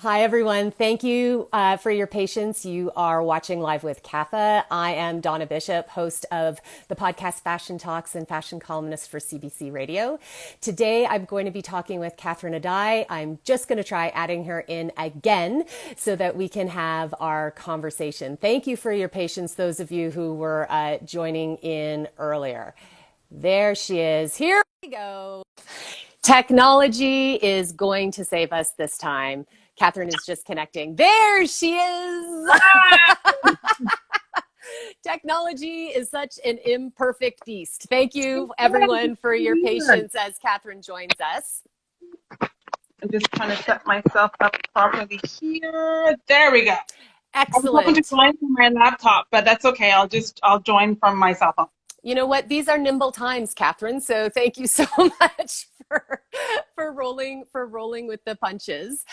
Hi, everyone. Thank you for your patience. You are watching Live with CAFA. I am Donna Bishop, host of the podcast Fashion Talks and fashion columnist for CBC Radio. Today, I'm going to be talking with Catherine Addai. I'm just going to try adding her in again so that we can have our conversation. Thank you for your patience, those of you who were joining in earlier. There she is. Here we go. Technology is going to save us this time. Catherine is just connecting. There she is. Technology is such an imperfect beast. Thank you, everyone, for your patience as Catherine joins us. I'm just trying to set myself up properly here. There we go. Excellent. I'm hoping to join from my laptop, but that's okay. I'll join from my cell phone. You know what? These are nimble times, Catherine. So thank you so much for rolling with the punches.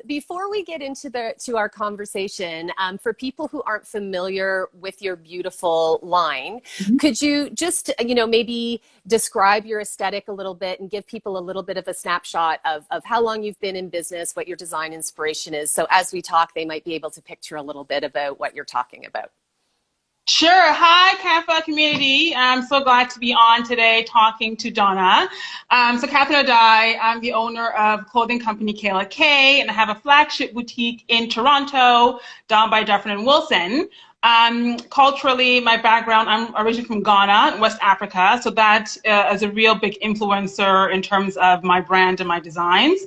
Before we get into our conversation, for people who aren't familiar with your beautiful line, could you just maybe describe your aesthetic a little bit and give people a little bit of a snapshot of how long you've been in business, what your design inspiration is, so as we talk, they might be able to picture a little bit about what you're talking about. Sure. Hi, CAFA community. I'm so glad to be on today talking to Donna. So Catherine Addai, I'm the owner of clothing company Kaela Kay, and I have a flagship boutique in Toronto down by Dufferin and Wilson. Culturally, my background, I'm originally from Ghana, West Africa, so that is a real big influencer in terms of my brand and my designs.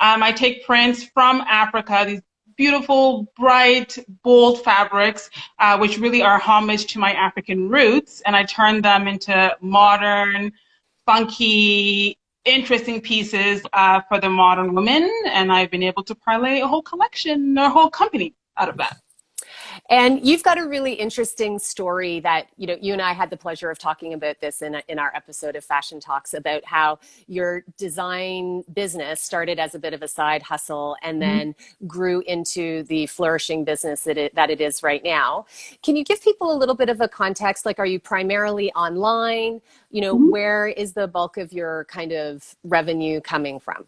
I take prints from Africa, these beautiful, bright, bold fabrics, which really are homage to my African roots, and I turn them into modern, funky, interesting pieces for the modern woman, and I've been able to parlay a whole collection, a whole company out of that. And you've got a really interesting story that, you and I had the pleasure of talking about this in our episode of Fashion Talks, about how your design business started as a bit of a side hustle and then grew into the flourishing business that it is right now. Can you give people a little bit of a context? Like, are you primarily online? Where is the bulk of your kind of revenue coming from?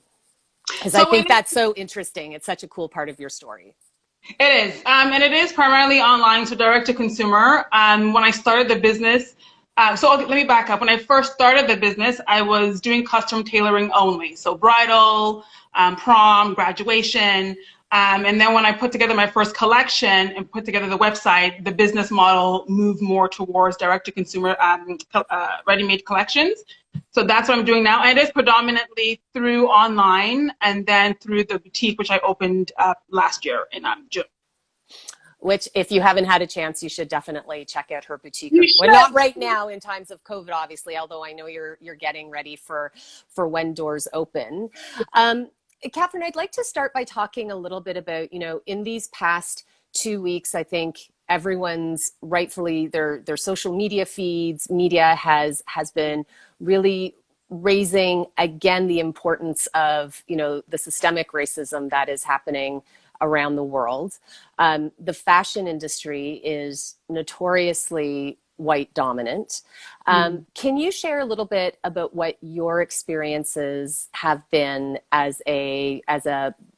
Because I think that's so interesting. It's such a cool part of your story. It is, and it is primarily online, so direct to consumer. When I started the business, let me back up. When I first started the business, I was doing custom tailoring only, so bridal, prom, graduation, and then when I put together my first collection and put together the website, the business model moved more towards direct to consumer ready-made collections. So that's what I'm doing now. And it is predominantly through online and then through the boutique, which I opened last year in June. Which, if you haven't had a chance, you should definitely check out her boutique. Well, not right now in times of COVID, obviously, although I know you're getting ready for when doors open. Catherine, I'd like to start by talking a little bit about, in these past 2 weeks, I think everyone's rightfully their social media feeds, media has been really raising again the importance of the systemic racism that is happening around the world. The fashion industry is notoriously white dominant. Can you share a little bit about what your experiences have been as a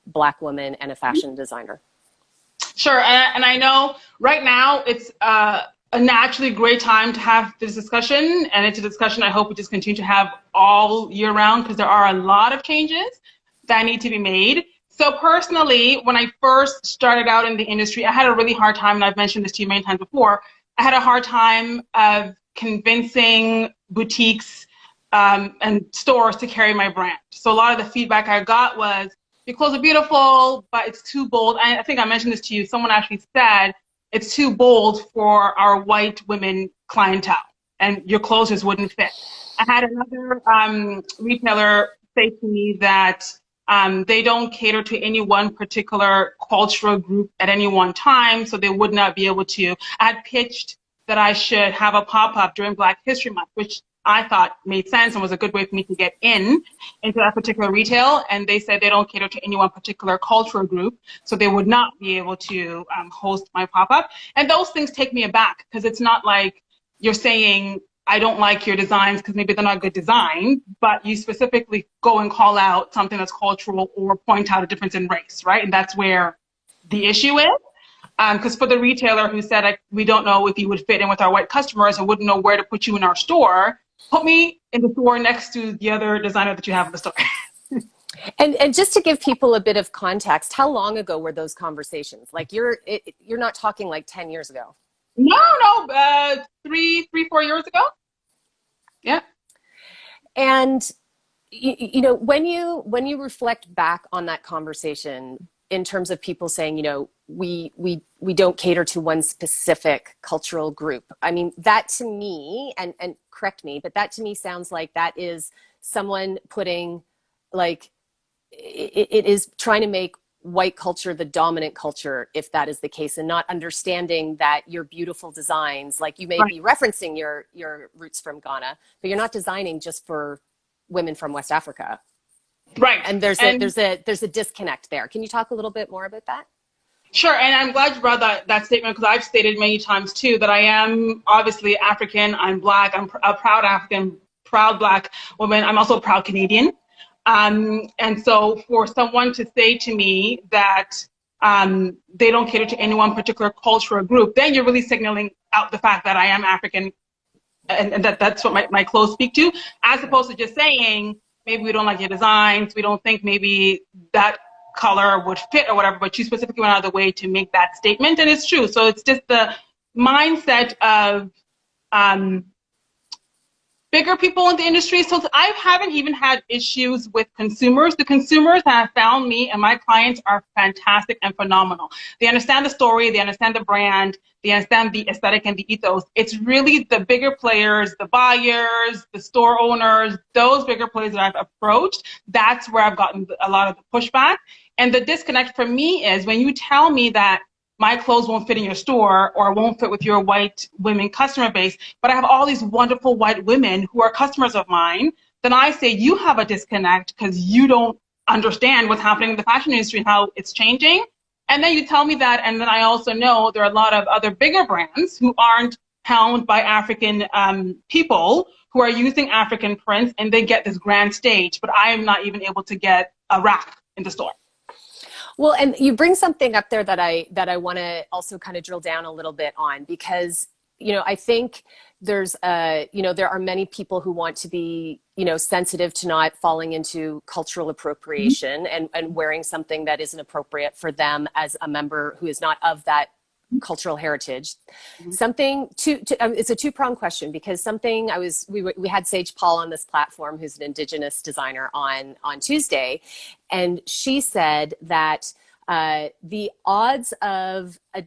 Black woman and a fashion designer? Sure, and I know right now it's a naturally great time to have this discussion, and it's a discussion I hope we just continue to have all year round, because there are a lot of changes that need to be made. So personally, when I first started out in the industry, I had a really hard time, and I've mentioned this to you many times before, I had a hard time of convincing boutiques and stores to carry my brand. So a lot of the feedback I got was, your clothes are beautiful, but it's too bold. I think I mentioned this to you. Someone actually said, it's too bold for our white women clientele, and your clothes just wouldn't fit. I had another retailer say to me that they don't cater to any one particular cultural group at any one time, so they would not be able to. I had pitched that I should have a pop-up during Black History Month, which I thought made sense and was a good way for me to get into that particular retail. And they said they don't cater to any one particular cultural group, so they would not be able to host my pop-up. And those things take me aback, because it's not like you're saying I don't like your designs because maybe they're not good design, but you specifically go and call out something that's cultural or point out a difference in race, right? And that's where the issue is. Because for the retailer who said, like, we don't know if you would fit in with our white customers and wouldn't know where to put you in our store, put me in the store next to the other designer that you have in the store. And just to give people a bit of context, how long ago were those conversations? Like you're not talking like 10 years ago. No, 4 years ago. Yeah. And you know, when you reflect back on that conversation in terms of people saying, you know, we don't cater to one specific cultural group. I mean, that to me, and correct me, but that to me sounds like that is someone putting, like, it is trying to make white culture the dominant culture, if that is the case, and not understanding that your beautiful designs, like you may be referencing your roots from Ghana, but you're not designing just for women from West Africa. Right. And there's a disconnect there. Can you talk a little bit more about that? Sure, and I'm glad you brought that statement, because I've stated many times too that I am obviously African, I'm Black, I'm a proud African, proud Black woman. I'm also a proud Canadian. And so for someone to say to me that they don't cater to any one particular cultural group, then you're really signaling out the fact that I am African, and that's what my clothes speak to, as opposed to just saying, maybe we don't like your designs, we don't think maybe that color would fit or whatever, but you specifically went out of the way to make that statement, and it's true. So it's just the mindset of bigger people in the industry. So I haven't even had issues with consumers. The consumers that have found me and my clients are fantastic and phenomenal. They understand the story, they understand the brand, they understand the aesthetic and the ethos. It's really the bigger players, the buyers, the store owners, those bigger players that I've approached. That's where I've gotten a lot of the pushback. And the disconnect for me is when you tell me that my clothes won't fit in your store or won't fit with your white women customer base, but I have all these wonderful white women who are customers of mine, then I say you have a disconnect because you don't understand what's happening in the fashion industry and how it's changing. And then you tell me that, and then I also know there are a lot of other bigger brands who aren't helmed by African people who are using African prints, and they get this grand stage, but I am not even able to get a rack in the store. Well, and you bring something up there that I want to also kind of drill down a little bit on, because, you know, I think there's you know, there are many people who want to be, you know, sensitive to not falling into cultural appropriation and wearing something that isn't appropriate for them as a member who is not of that cultural heritage. Something it's a two-pronged question, because something we had Sage Paul on this platform, who's an Indigenous designer, on Tuesday, and she said that the odds of a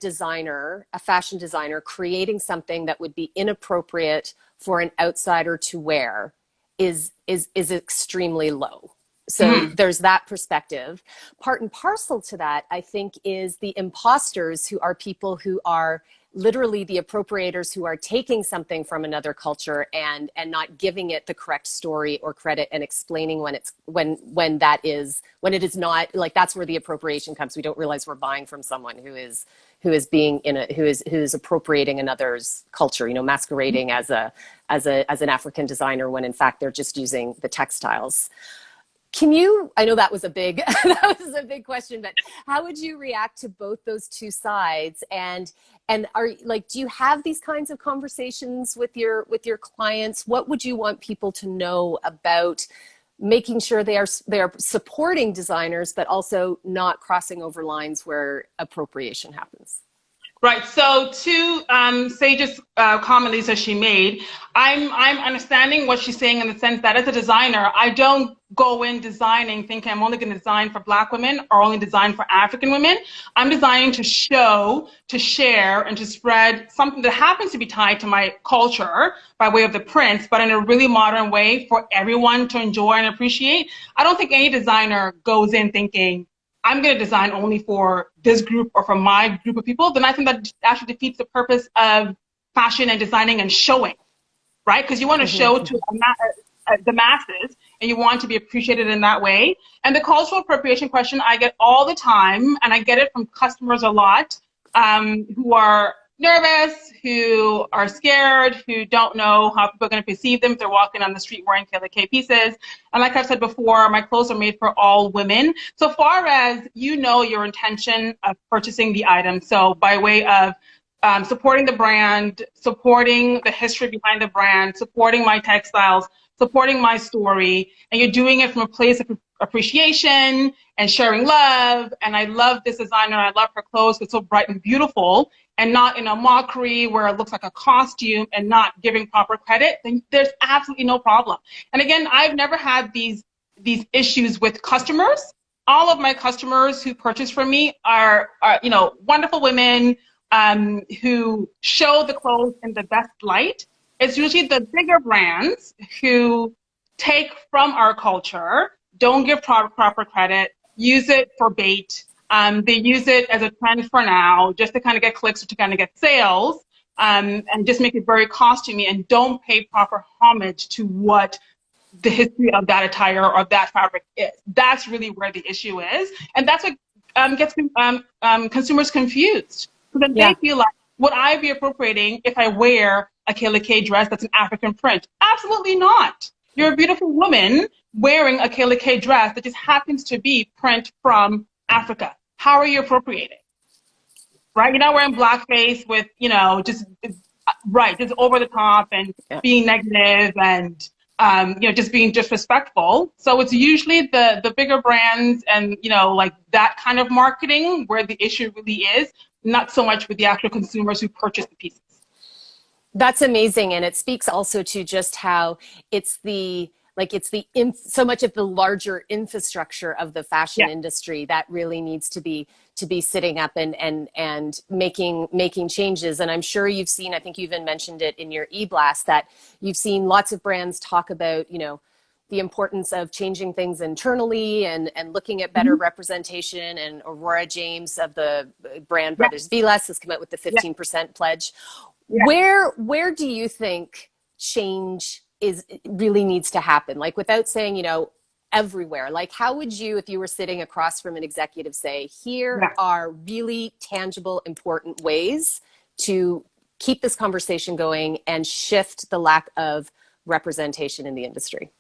fashion designer creating something that would be inappropriate for an outsider to wear is extremely low. So there's that perspective. Part and parcel to that, I think, is the imposters, who are people who are literally the appropriators, who are taking something from another culture and not giving it the correct story or credit, and explaining when it is not, like, that's where the appropriation comes. We don't realize we're buying from someone who is appropriating another's culture, you know, masquerading as an African designer when in fact they're just using the textiles. I know that was a big question, but how would you react to both those two sides? And do you have these kinds of conversations with your clients? What would you want people to know about making sure they are supporting designers, but also not crossing over lines where appropriation happens? Right. So to Sage's comment, Lisa, she made, I'm understanding what she's saying in the sense that as a designer, I don't go in designing thinking I'm only going to design for Black women or only design for African women. I'm designing to show, to share, and to spread something that happens to be tied to my culture by way of the prints, but in a really modern way for everyone to enjoy and appreciate. I don't think any designer goes in thinking, I'm going to design only for this group or for my group of people. Then I think that actually defeats the purpose of fashion and designing and showing, right? Because you want to show to the masses, and you want to be appreciated in that way. And the cultural appropriation question I get all the time, and I get it from customers a lot, who are nervous, who are scared, who don't know how people are going to perceive them if they're walking on the street wearing Kaela Kay pieces. And like I've said before, my clothes are made for all women. So far as you know your intention of purchasing the item, so by way of supporting the brand, supporting the history behind the brand, supporting my textiles, supporting my story, and you're doing it from a place of appreciation and sharing love. And I love this designer, I love her clothes, it's so bright and beautiful, and not in a mockery where it looks like a costume and not giving proper credit, then there's absolutely no problem. And again, I've never had these issues with customers. All of my customers who purchase from me are wonderful women who show the clothes in the best light. It's usually the bigger brands who take from our culture, don't give proper credit, use it for bait. They use it as a trend for now, just to kind of get clicks or to kind of get sales, and just make it very costumey and don't pay proper homage to what the history of that attire or that fabric is. That's really where the issue is. And that's what gets consumers confused. So then they feel like, would I be appropriating if I wear a Kaela Kay dress that's an African print? Absolutely not. You're a beautiful woman wearing a Kaela Kay dress that just happens to be print from Africa. How are you appropriating? Right? You're not wearing blackface with, just over the top and being negative and, just being disrespectful. So it's usually the bigger brands and, like that kind of marketing where the issue really is, not so much with the actual consumers who purchase the pieces. That's amazing. And it speaks also to just how so much of the larger infrastructure of the fashion industry that really needs to be sitting up and making changes. And I'm sure you've seen, I think you even mentioned it in your e-blast, that you've seen lots of brands talk about, the importance of changing things internally and looking at better representation. And Aurora James of the brand Brothers Vilas has come out with the 15% pledge. Where do you think change really needs to happen? Like, without saying, everywhere, like how would you, if you were sitting across from an executive, say, here are really tangible, important ways to keep this conversation going and shift the lack of representation in the industry?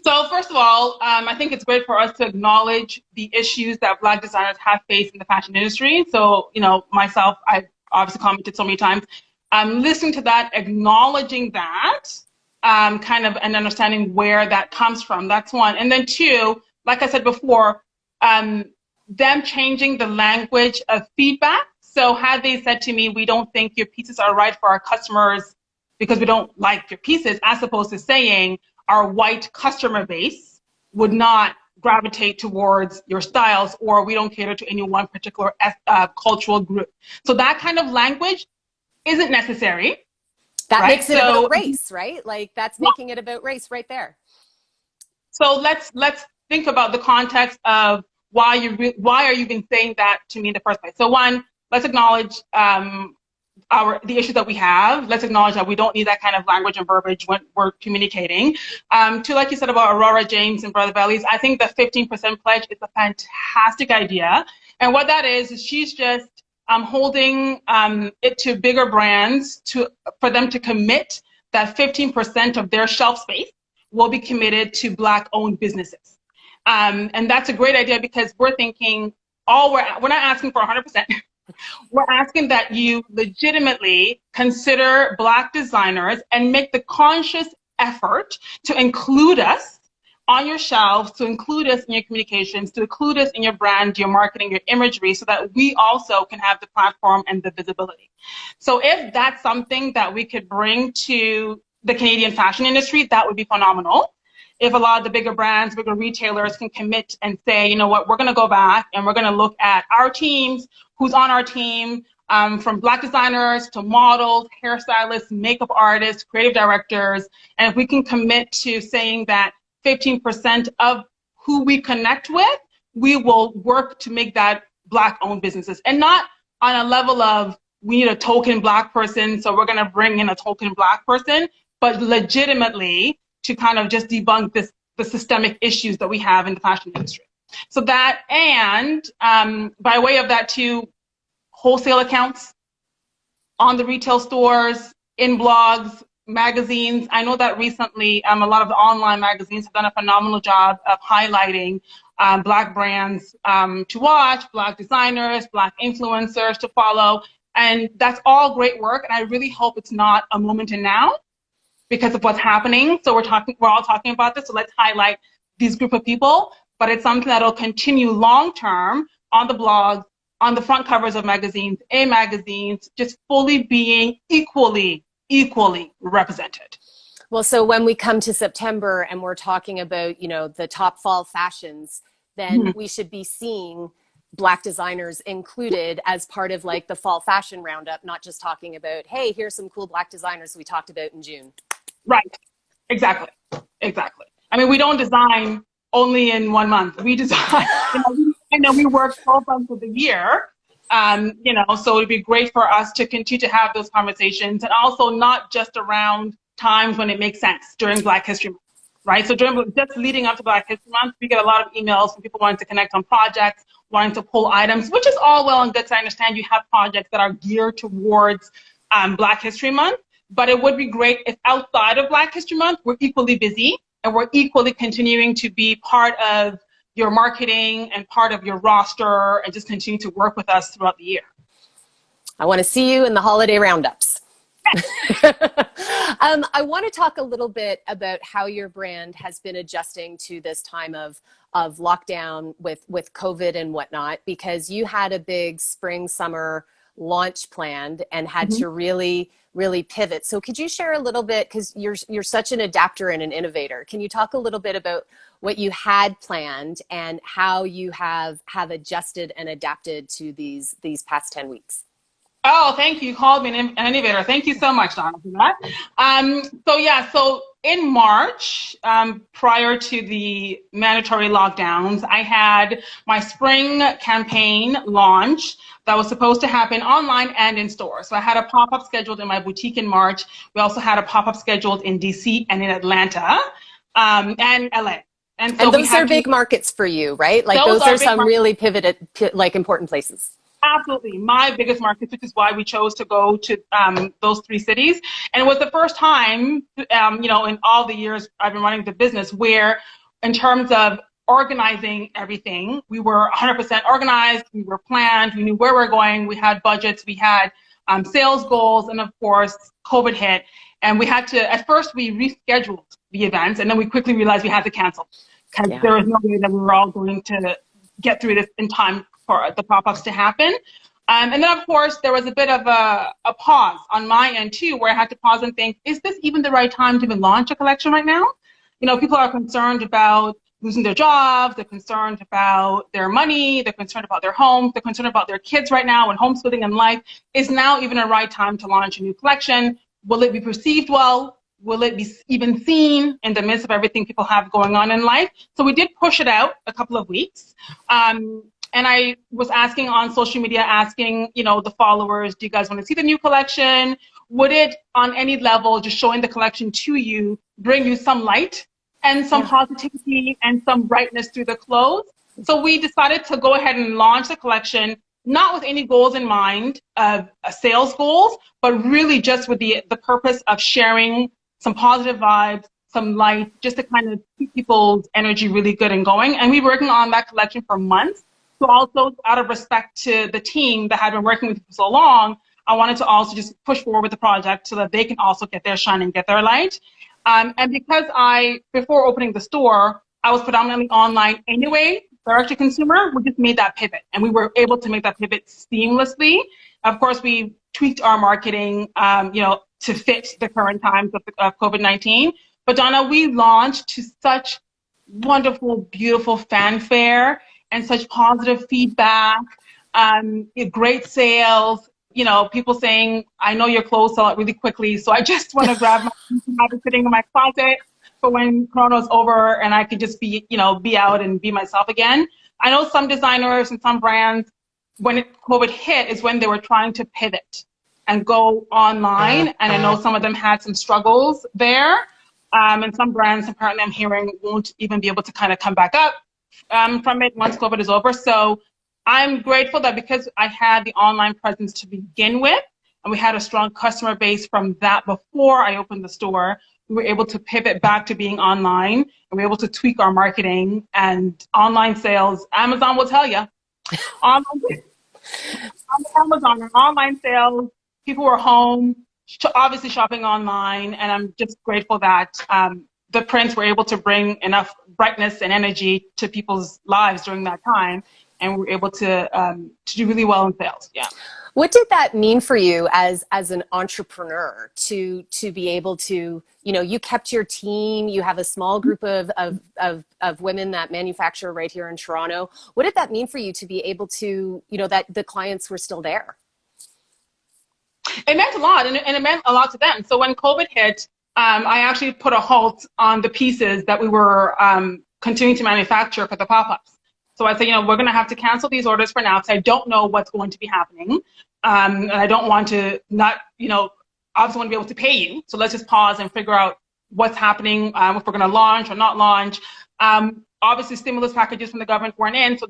So first of all, I think it's great for us to acknowledge the issues that Black designers have faced in the fashion industry. So, myself, I've obviously commented so many times. Listening to that, acknowledging that, kind of, and understanding where that comes from. That's one. And then two, like I said before, them changing the language of feedback. So had they said to me, we don't think your pieces are right for our customers because we don't like your pieces, as opposed to saying our white customer base would not gravitate towards your styles, or we don't cater to any one particular cultural group. So that kind of language isn't necessary. That makes it about race, right? Like that's making it about race right there. So let's think about the context of why are you been saying that to me in the first place. So one, let's acknowledge the issues that we have. Let's acknowledge that we don't need that kind of language and verbiage when we're communicating. Two, like you said about Aurora James and Brother Bellies, I think the 15% pledge is a fantastic idea. And what that is she's just holding it to bigger brands for them to commit that 15% of their shelf space will be committed to Black-owned businesses. And that's a great idea because we're thinking, we're not asking for 100%. We're asking that you legitimately consider Black designers and make the conscious effort to include us on your shelves, to include us in your communications, to include us in your brand, your marketing, your imagery, so that we also can have the platform and the visibility. So if that's something that we could bring to the Canadian fashion industry, that would be phenomenal. If a lot of the bigger brands, bigger retailers can commit and say, you know what, we're going to go back and we're going to look at our teams, who's on our team, from Black designers to models, hairstylists, makeup artists, creative directors. And if we can commit to saying that 15% of who we connect with, we will work to make that Black-owned businesses. And not on a level of, we need a token Black person, so we're going to bring in a token Black person, but legitimately to kind of just debunk the systemic issues that we have in the fashion industry. So that, and by way of that too, wholesale accounts. on the retail stores, in blogs, magazines. I know that recently a lot of the online magazines have done a phenomenal job of highlighting Black brands to watch, Black designers, Black influencers to follow. And that's all great work. And I really hope it's not a moment in now because of what's happening. So we're all talking about this. So let's highlight these group of people. But it's something that'll continue long term on the blogs, on the front covers of magazines, in magazines, just fully being equally represented. Well, so when we come to September and we're talking about, you know, the top fall fashions, then we should be seeing Black designers included as part of like the fall fashion roundup, not just talking about, hey, here's some cool Black designers we talked about in June. Right. Exactly. I mean, we don't design only in 1 month. We design, we work 12 months of the year. So it'd be great for us to continue to have those conversations, and also not just around times when it makes sense during Black History Month, right? So just leading up to Black History Month, we get a lot of emails from people wanting to connect on projects, wanting to pull items, which is all well and good. So I understand you have projects that are geared towards Black History Month, but it would be great if outside of Black History Month, we're equally busy and we're equally continuing to be part of your marketing and part of your roster, and just continue to work with us throughout the year. I want to see you in the holiday roundups. I want to talk a little bit about how your brand has been adjusting to this time of lockdown with COVID and whatnot, because you had a big spring, summer launch planned and had to really pivot. So could you share a little bit, because you're such an adapter and an innovator. Can you talk a little bit about what you had planned and how you have adjusted and adapted to these past 10 weeks? Oh, thank you. You called me an innovator. Thank you so much, Donna, for that. So in March, prior to the mandatory lockdowns, I had my spring campaign launch that was supposed to happen online and in store. So I had a pop-up scheduled in my boutique in March. We also had a pop-up scheduled in DC and in Atlanta and LA. And those are big markets for you, right? Like those are some really pivoted, like important places. Absolutely. My biggest markets, which is why we chose to go to those 3 cities. And it was the first time, in all the years I've been running the business, where in terms of organizing everything, we were 100% organized, we were planned, we knew where we were going, we had budgets, we had sales goals, and of course, COVID hit. And we had to, at first we rescheduled the events, and then we quickly realized we had to cancel because there was no way that we were all going to get through this in time for the pop-ups to happen. And then, of course, there was a bit of a pause on my end, too, where I had to pause and think, is this even the right time to even launch a collection right now? People are concerned about losing their jobs. They're concerned about their money. They're concerned about their homes. They're concerned about their kids right now and homeschooling and life. Is now even a right time to launch a new collection? Will it be perceived well? Will it be even seen in the midst of everything people have going on in life? So we did push it out a couple of weeks. And I was asking on social media, the followers, do you guys want to see the new collection? Would it, on any level, just showing the collection to you, bring you some light and some positivity and some brightness through the clothes? So we decided to go ahead and launch the collection, not with any goals in mind, sales goals, but really just with the purpose of sharing some positive vibes, some light, just to kind of keep people's energy really good and going. And we were working on that collection for months. So also, out of respect to the team that had been working with me for so long, I wanted to also just push forward with the project so that they can also get their shine and get their light. And because before opening the store, I was predominantly online anyway, direct to consumer, we just made that pivot. And we were able to make that pivot seamlessly. Of course, we tweaked our marketing, to fit the current times of COVID-19. But Donna, we launched to such wonderful, beautiful fanfare and such positive feedback, great sales, people saying, I know your clothes sell out really quickly, so I just want to grab my and have it sitting in my closet for when Corona's over and I could just be out and be myself again. I know some designers and some brands, when COVID hit, is when they were trying to pivot and go online, and I know some of them had some struggles there, and some brands, apparently I'm hearing, won't even be able to kind of come back up from it once COVID is over. So I'm grateful that because I had the online presence to begin with, and we had a strong customer base from that before I opened the store. We were able to pivot back to being online, and we were able to tweak our marketing and online sales. Amazon will tell you, online, on Amazon and online sales, people were home, obviously shopping online, and I'm just grateful that the prints were able to bring enough brightness and energy to people's lives during that time, and we were able to do really well in sales. Yeah. What did that mean for you as an entrepreneur to be able to, you know, you kept your team, you have a small group of women that manufacture right here in Toronto. What did that mean for you to be able to, you know, that the clients were still there? It meant a lot, and it meant a lot to them. So when COVID hit, I actually put a halt on the pieces that we were continuing to manufacture for the pop-ups. So I said, you know, we're going to have to cancel these orders for now because I don't know what's going to be happening. And I don't want to not, you know, obviously want to be able to pay you. So let's just pause and figure out what's happening, if we're going to launch or not launch. Obviously, stimulus packages from the government weren't in, so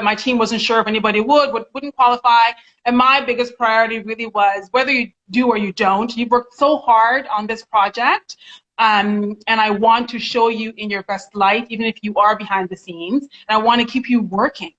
my team wasn't sure if anybody wouldn't qualify. And my biggest priority really was whether you do or you don't, you've worked so hard on this project, and I want to show you in your best light, even if you are behind the scenes, and I want to keep you working.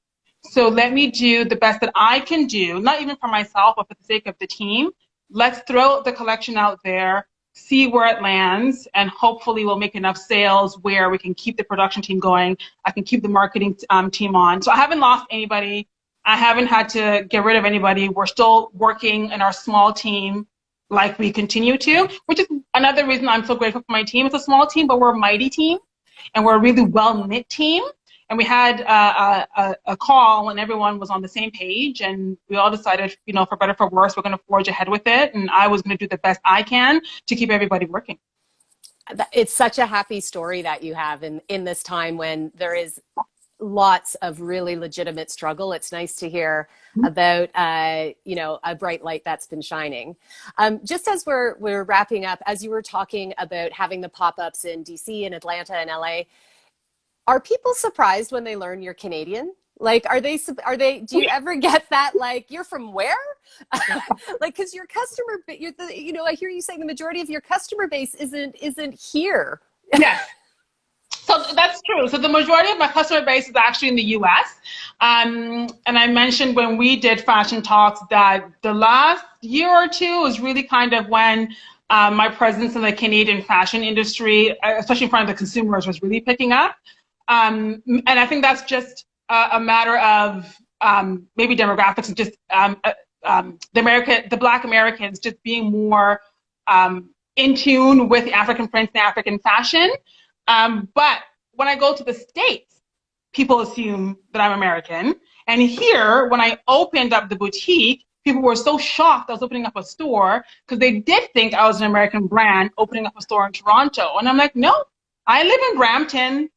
So let me do the best that I can do, not even for myself, but for the sake of the team. Let's throw the collection out there, see where it lands, and hopefully we'll make enough sales where we can keep the production team going. I can keep the marketing team on. So I haven't lost anybody. I haven't had to get rid of anybody. We're still working in our small team like we continue to, which is another reason I'm so grateful for my team. It's a small team, but we're a mighty team, and we're a really well-knit team. And we had a call, and everyone was on the same page, and we all decided, you know, for better or for worse, we're going to forge ahead with it, and I was going to do the best I can to keep everybody working. It's such a happy story that you have in this time when there is lots of really legitimate struggle. It's nice to hear about, you know, a bright light that's been shining. Just as we're wrapping up, as you were talking about having the pop-ups in DC and Atlanta and LA, are people surprised when they learn you're Canadian? Like, do you ever get that, like, you're from where? Like, because your customer, you know, I hear you saying the majority of your customer base isn't here. Yes. So that's true. So the majority of my customer base is actually in the US. And I mentioned when we did Fashion Talks that the last year or two was really kind of when my presence in the Canadian fashion industry, especially in front of the consumers, was really picking up. And I think that's just a matter of maybe demographics and just the Black Americans just being more in tune with African prints and African fashion. But when I go to the States, people assume that I'm American. And here, when I opened up the boutique, people were so shocked I was opening up a store because they did think I was an American brand opening up a store in Toronto. And I'm like, no, I live in Brampton.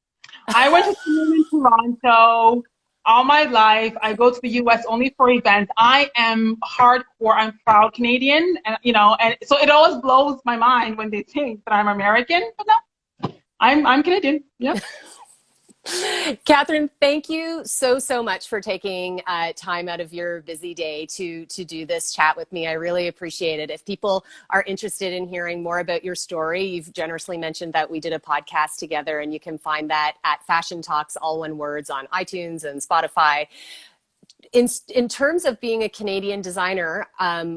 I went to school in Toronto all my life. I go to the US only for events. I am hardcore. I'm proud Canadian. And, you know, and so it always blows my mind when they think that I'm American. But no, I'm Canadian. Yep. Catherine, thank you so much for taking time out of your busy day to do this chat with me. I really appreciate it. If people are interested in hearing more about your story, you've generously mentioned that we did a podcast together, and you can find that at Fashion Talks, all one words, on iTunes and Spotify. In terms of being a Canadian designer,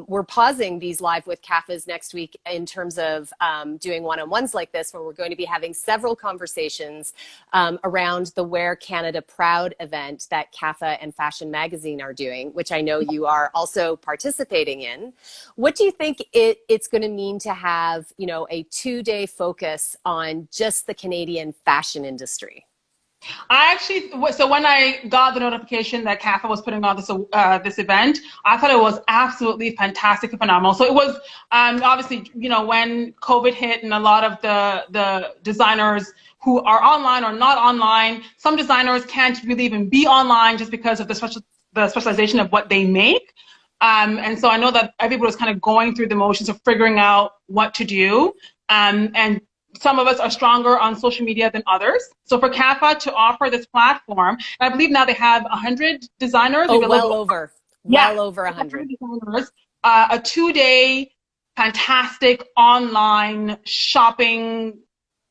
we're pausing these live with CAFAs next week in terms of doing one-on-ones like this, where we're going to be having several conversations around the Wear Canada Proud event that CAFA and Fashion Magazine are doing, which I know you are also participating in. What do you think it's going to mean to have, you know, a 2-day focus on just the Canadian fashion industry? So when I got the notification that CAFA was putting on this event, I thought it was absolutely fantastic and phenomenal. So it was obviously, you know, when COVID hit and a lot of the designers who are online or not online, some designers can't really even be online just because of the specialization of what they make. And so I know that everybody was kind of going through the motions of figuring out what to do. And some of us are stronger on social media than others. So for CAFA to offer this platform, and I believe now they have 100 designers. Oh, well over 100 designers a 2-day fantastic online shopping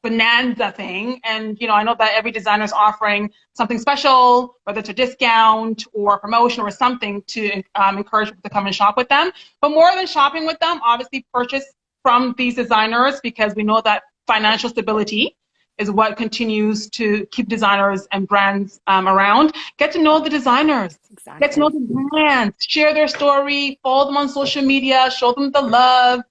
bonanza thing. And, you know, I know that every designer is offering something special, whether it's a discount or a promotion or something to encourage people to come and shop with them. But more than shopping with them, obviously purchase from these designers, because we know that financial stability is what continues to keep designers and brands around. Get to know the designers. Exactly. Get to know the brands. Share their story. Follow them on social media. Show them the love.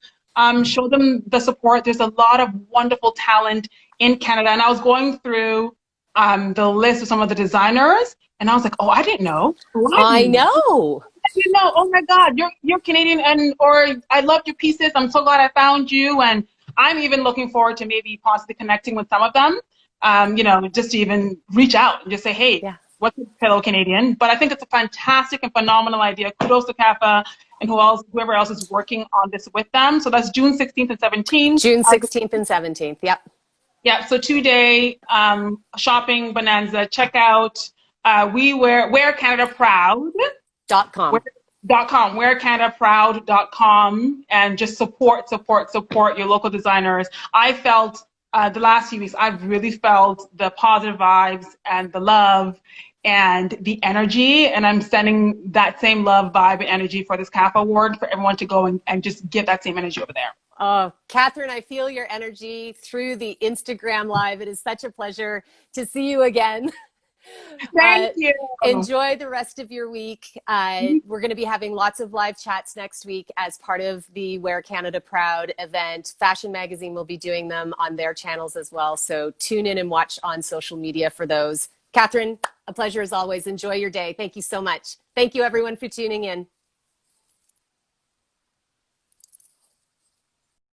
Show them the support. There's a lot of wonderful talent in Canada. And I was going through the list of some of the designers, and I was like, oh, I didn't know. I know. You know, oh my God, you're Canadian, and or I loved your pieces. I'm so glad I found you, and I'm even looking forward to maybe possibly connecting with some of them. You know, just to even reach out and just say, hey, yeah, what's a fellow Canadian? But I think it's a fantastic and phenomenal idea. Kudos to CAFA and whoever else is working on this with them. So that's June 16th and 17th. June 16th and 17th. Yep. Yeah. So 2-day shopping bonanza. Check out Wear Canada Proud. .com. WearCanadaProud.com, and just support your local designers. I felt the last few weeks, I've really felt the positive vibes and the love and the energy, and I'm sending that same love, vibe, and energy for this CAFA award for everyone to go and just give that same energy over there. Oh, Catherine, I feel your energy through the Instagram Live. It is such a pleasure to see you again. Thank you. Enjoy the rest of your week. We're going to be having lots of live chats next week as part of the Wear Canada Proud event. Fashion Magazine will be doing them on their channels as well. So tune in and watch on social media for those. Catherine, a pleasure as always. Enjoy your day. Thank you so much. Thank you everyone for tuning in.